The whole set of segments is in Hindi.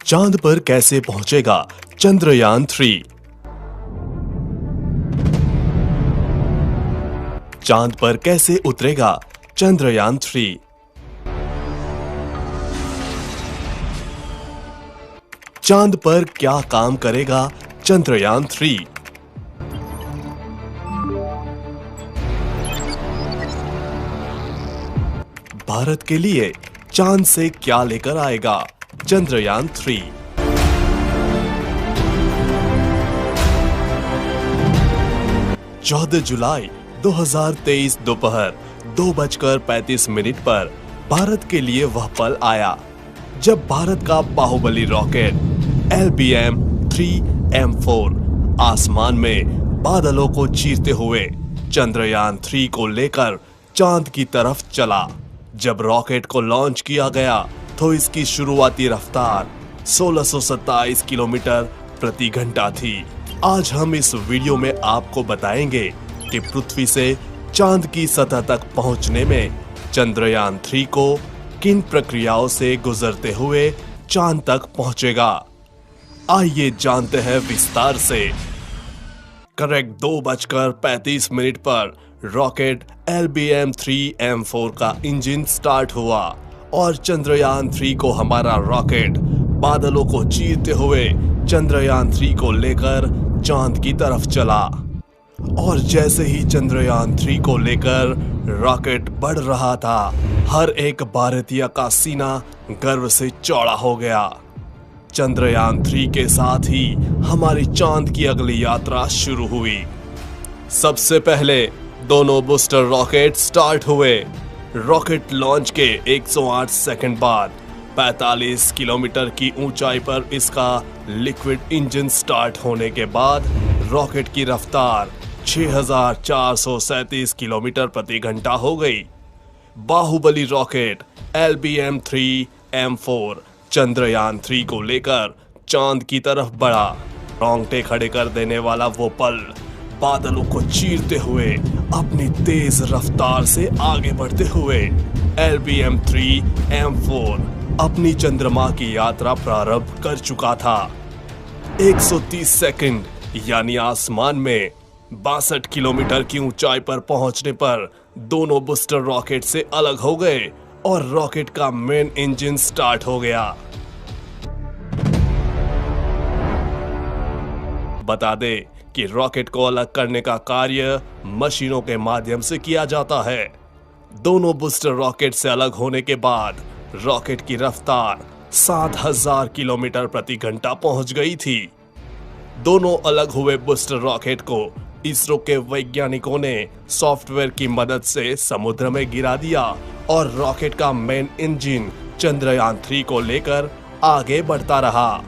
चांद पर कैसे पहुंचेगा चंद्रयान-3। चांद पर कैसे उतरेगा चंद्रयान-3। चांद पर क्या काम करेगा चंद्रयान-3। भारत के लिए चांद से क्या लेकर आएगा चंद्रयान-3। 14 जुलाई 2023 दोपहर 2:35 पर भारत के लिए वह पल आया जब भारत का बाहुबली रॉकेट LBM-3M4 आसमान में बादलों को चीरते हुए चंद्रयान-3 को लेकर चांद की तरफ चला। जब रॉकेट को लॉन्च किया गया तो इसकी शुरुआती रफ्तार 1627 किलोमीटर प्रति घंटा थी। आज हम इस वीडियो में आपको बताएंगे कि पृथ्वी से चांद की सतह तक पहुंचने में चंद्रयान-3 को किन प्रक्रियाओं से गुजरते हुए चांद तक पहुंचेगा। आइए जानते हैं विस्तार से। करेक्ट 2:35 पर रॉकेट LBM-3M4 का इंजन स्टार्ट हुआ और चंद्रयान-3 को हमारा रॉकेट बादलों को चीरते हुए चंद्रयान-3 को लेकर चांद की तरफ चला। और जैसे ही चंद्रयान-3 को लेकर रॉकेट बढ़ रहा था, हर एक भारतीय का सीना गर्व से चौड़ा हो गया। चंद्रयान-3 के साथ ही हमारी चांद की अगली यात्रा शुरू हुई। सबसे पहले दोनों बूस्टर रॉकेट स्टार्ट हुए। रॉकेट लॉन्च के 108 सेकंड बाद 45 किलोमीटर की ऊंचाई पर इसका लिक्विड इंजन स्टार्ट होने के बाद रॉकेट की रफ्तार 6437 किलोमीटर प्रति घंटा हो गई। बाहुबली रॉकेट LBM-3M4 चंद्रयान-3 को लेकर चांद की तरफ बढ़ा। रोंगटे खड़े कर देने वाला वो पल, बादलों को चीरते हुए अपनी तेज रफ्तार से आगे बढ़ते हुए LBM-3M4 अपनी चंद्रमा की यात्रा प्रारंभ कर चुका था। 130 सेकंड यानी आसमान में 62 किलोमीटर की ऊंचाई पर पहुंचने पर दोनों बूस्टर रॉकेट से अलग हो गए और रॉकेट का मेन इंजन स्टार्ट हो गया। बता दे कि रॉकेट को अलग करने का कार्य मशीनों के माध्यम से किया जाता है। दोनों बूस्टर रॉकेट से अलग होने के बाद रॉकेट की रफ्तार 7000 किलोमीटर प्रति घंटा पहुंच गई थी। दोनों अलग हुए बूस्टर रॉकेट को इसरो के वैज्ञानिकों ने सॉफ्टवेयर की मदद से समुद्र में गिरा दिया और रॉकेट का मेन इंजन चंद्रयान-3 को लेकर आगे बढ़ता रहा।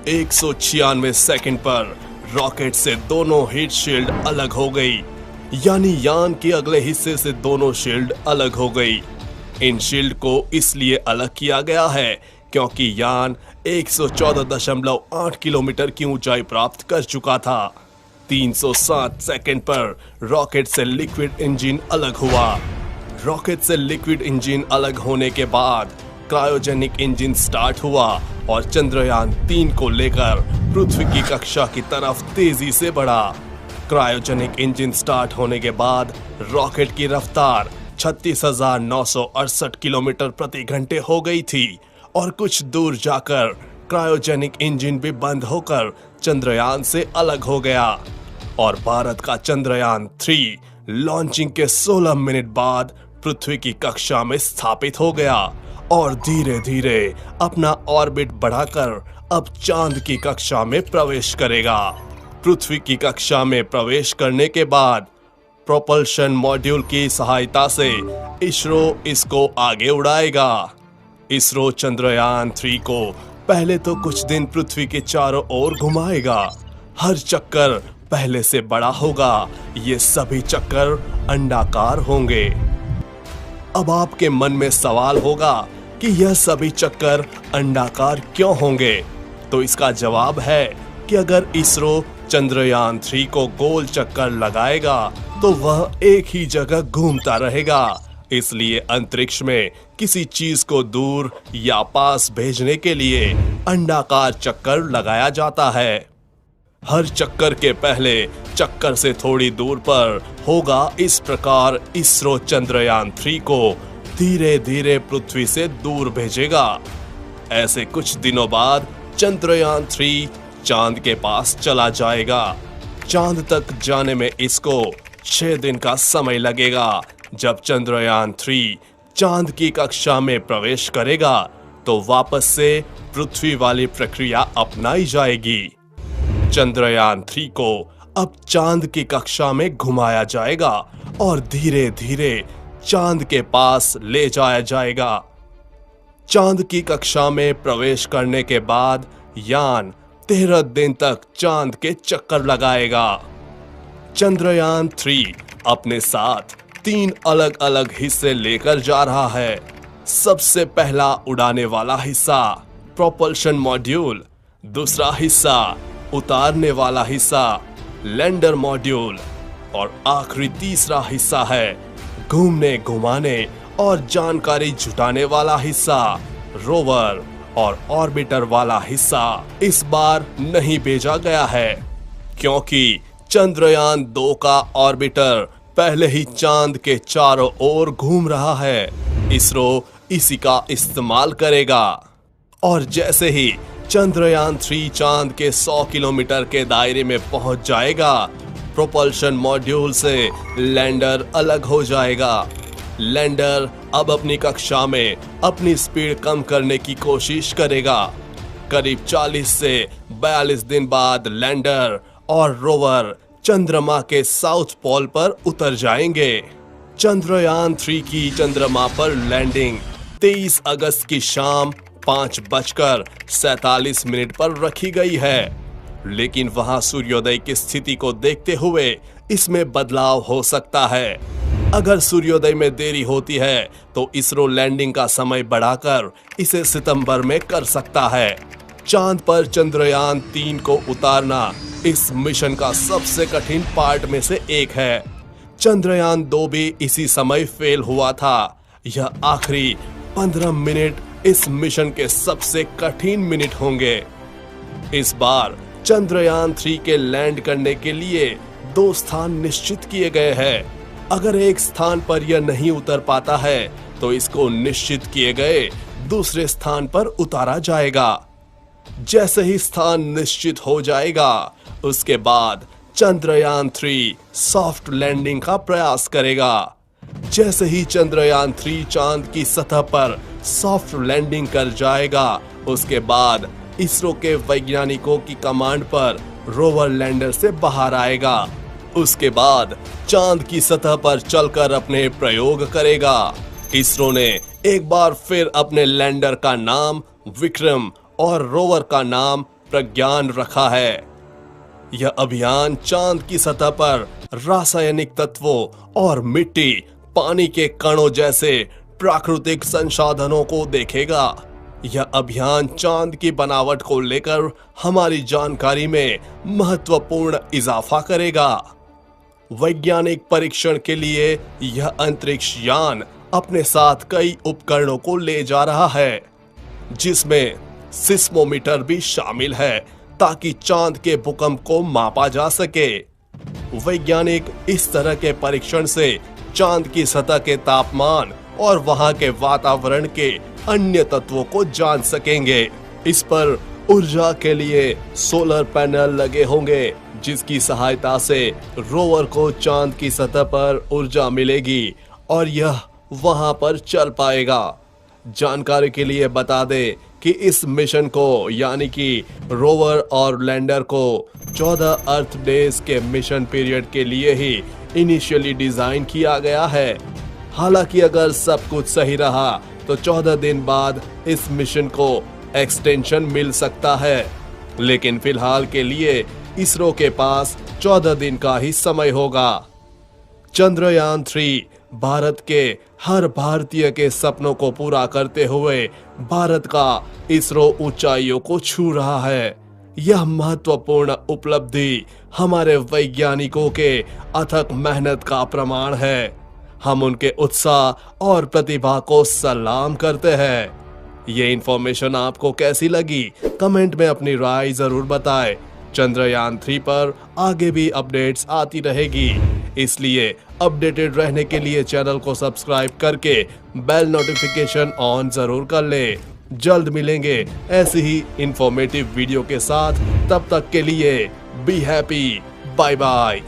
196 सेकंड पर रॉकेट से दोनों हीट शील्ड अलग हो गई, यानी यान के अगले हिस्से से दोनों शील्ड अलग हो गई। इन शील्ड को इसलिए अलग किया गया है क्योंकि यान 114.8 किलोमीटर की ऊंचाई प्राप्त कर चुका था। 307 सेकंड पर रॉकेट से लिक्विड इंजन अलग हुआ। रॉकेट से लिक्विड इंजन अलग होने के बाद क्रायोजेनिक इंजन स्टार्ट हुआ और चंद्रयान-3 को लेकर पृथ्वी की कक्षा की तरफ तेजी से बढ़ा। क्रायोजेनिक इंजन स्टार्ट होने के बाद रॉकेट की रफ्तार 36,968 किलोमीटर प्रति घंटे हो गई थी और कुछ दूर जाकर क्रायोजेनिक इंजन भी बंद होकर चंद्रयान से अलग हो गया और भारत का चंद्रयान-3 लॉन्चिंग के 16 मिनट बाद पृथ्वी की कक्षा में स्थापित हो गया और धीरे धीरे अपना ऑर्बिट बढ़ाकर अब चांद की कक्षा में प्रवेश करेगा। पृथ्वी की कक्षा में प्रवेश करने के बाद प्रोपल्शन मॉड्यूल की सहायता से इसरो इसको आगे उड़ाएगा। इसरो चंद्रयान-3 को पहले तो कुछ दिन पृथ्वी के चारों ओर घुमाएगा। हर चक्कर पहले से बड़ा होगा। ये सभी चक्कर अंडाकार होंगे। अब आपके मन में सवाल होगा कि यह सभी चक्कर अंडाकार क्यों होंगे? तो इसका जवाब है कि अगर इसरो चंद्रयान-3 को गोल चक्कर लगाएगा तो वह एक ही जगह घूमता रहेगा। इसलिए अंतरिक्ष में किसी चीज को दूर या पास भेजने के लिए अंडाकार चक्कर लगाया जाता है। हर चक्कर के पहले चक्कर से थोड़ी दूर पर होगा। इस प्रकार इसरो चंद्रयान 3 को धीरे धीरे पृथ्वी से दूर भेजेगा। ऐसे कुछ दिनों बाद चंद्रयान 3 चांद के पास चला जाएगा। चांद तक जाने में इसको 6 दिन का समय लगेगा। जब चंद्रयान 3 चांद की कक्षा में प्रवेश करेगा तो वापस से पृथ्वी वाली प्रक्रिया अपनाई जाएगी। चंद्रयान 3 को अब चांद की कक्षा में घुमाया जाएगा और धीरे धीरे चांद के पास ले जाया जाएगा। चांद की कक्षा में प्रवेश करने के बाद यान 13 दिन तक चांद के चक्कर लगाएगा। चंद्रयान 3 अपने साथ 3 अलग अलग हिस्से लेकर जा रहा है। सबसे पहला उड़ाने वाला हिस्सा प्रोपल्शन मॉड्यूल, दूसरा हिस्सा उतारने वाला हिस्सा लैंडर मॉड्यूल और आखिरी तीसरा हिस्सा है घूमने घुमाने और जानकारी जुटाने वाला हिस्सा रोवर और ऑर्बिटर वाला हिस्सा इस बार नहीं भेजा गया है, क्योंकि चंद्रयान 2 का ऑर्बिटर पहले ही चांद के चारों ओर घूम रहा है। इसरो इसी का इस्तेमाल करेगा और जैसे ही चंद्रयान 3 चांद के 100 किलोमीटर के दायरे में पहुंच जाएगा, प्रोपल्शन मॉड्यूल से लैंडर अलग हो जाएगा। लैंडर अब अपनी कक्षा में अपनी स्पीड कम करने की कोशिश करेगा। करीब 40 से 42 दिन बाद लैंडर और रोवर चंद्रमा के साउथ पोल पर उतर जाएंगे। चंद्रयान 3 की चंद्रमा पर लैंडिंग 23 अगस्त की शाम 5:47 पर रखी गई है, लेकिन वहां सूर्योदय की स्थिति को देखते हुए इसमें बदलाव हो सकता है। अगर सूर्योदय में देरी होती है तो इसरो लैंडिंग का समय बढ़ाकर इसे सितंबर में कर सकता है। चांद पर चंद्रयान 3 को उतारना इस मिशन का सबसे कठिन पार्ट में से एक है। चंद्रयान 2 भी इसी समय फेल हुआ था। यह आखिरी 15 मिनट इस मिशन के सबसे कठिन मिनट होंगे। इस बार चंद्रयान 3 के लैंड करने के लिए 2 स्थान निश्चित किए गए हैं। अगर एक स्थान पर यह नहीं उतर पाता है तो इसको निश्चित किए गए दूसरे स्थान पर उतारा जाएगा। जैसे ही स्थान निश्चित हो जाएगा, उसके बाद चंद्रयान 3 सॉफ्ट लैंडिंग का प्रयास करेगा। जैसे ही चंद्रयान 3 चांद की सतह पर सॉफ्ट लैंडिंग कर जाएगा, उसके बाद इसरो के वैज्ञानिकों की कमांड पर रोवर लैंडर से बाहर आएगा। उसके बाद चांद की सतह पर चलकर अपने प्रयोग करेगा। इसरो ने एक बार फिर अपने लैंडर का नाम विक्रम और रोवर का नाम प्रज्ञान रखा है। यह अभियान चांद की सतह पर रासायनिक तत्वों और मिट्टी, पानी के कणों जैसे प्राकृतिक संसाधनों को देखेगा। यह अभियान चांद की बनावट को लेकर हमारी जानकारी में महत्वपूर्ण इजाफा करेगा। वैज्ञानिक परीक्षण के लिए यह अंतरिक्ष यान अपने साथ कई उपकरणों को ले जा रहा है, जिसमें सिस्मोमीटर भी शामिल है ताकि चांद के भूकंप को मापा जा सके। वैज्ञानिक इस तरह के परीक्षण से चांद की सतह के तापमान और वहां के वातावरण के अन्य तत्वों को जान सकेंगे। इस पर ऊर्जा के लिए सोलर पैनल लगे होंगे, जिसकी सहायता से रोवर को चांद की सतह पर ऊर्जा मिलेगी और यह वहां पर चल पाएगा। जानकारी के लिए बता दें कि इस मिशन को यानी कि रोवर और लैंडर को 14 अर्थ डेज के मिशन पीरियड के लिए ही इनिशियली डिजाइन किया गया है। हालांकि अगर सब कुछ सही रहा तो 14 दिन बाद इस मिशन को एक्सटेंशन मिल सकता है, लेकिन फिलहाल के लिए इसरो के पास 14 दिन का ही समय होगा। चंद्रयान 3 भारत के हर भारतीय के सपनों को पूरा करते हुए भारत का इसरो ऊंचाइयों को छू रहा है। यह महत्वपूर्ण उपलब्धि हमारे वैज्ञानिकों के अथक मेहनत का प्रमाण है। हम उनके उत्साह और प्रतिभा को सलाम करते हैं। ये इंफॉर्मेशन आपको कैसी लगी? कमेंट में अपनी राय जरूर बताएं। चंद्रयान 3 पर आगे भी अपडेट्स आती रहेगी, इसलिए अपडेटेड रहने के लिए चैनल को सब्सक्राइब करके बेल नोटिफिकेशन ऑन जरूर कर लें। जल्द मिलेंगे ऐसी ही इंफॉर्मेटिव वीडियो के साथ। तब तक के लिए बी हैप्पी, बाय बाय।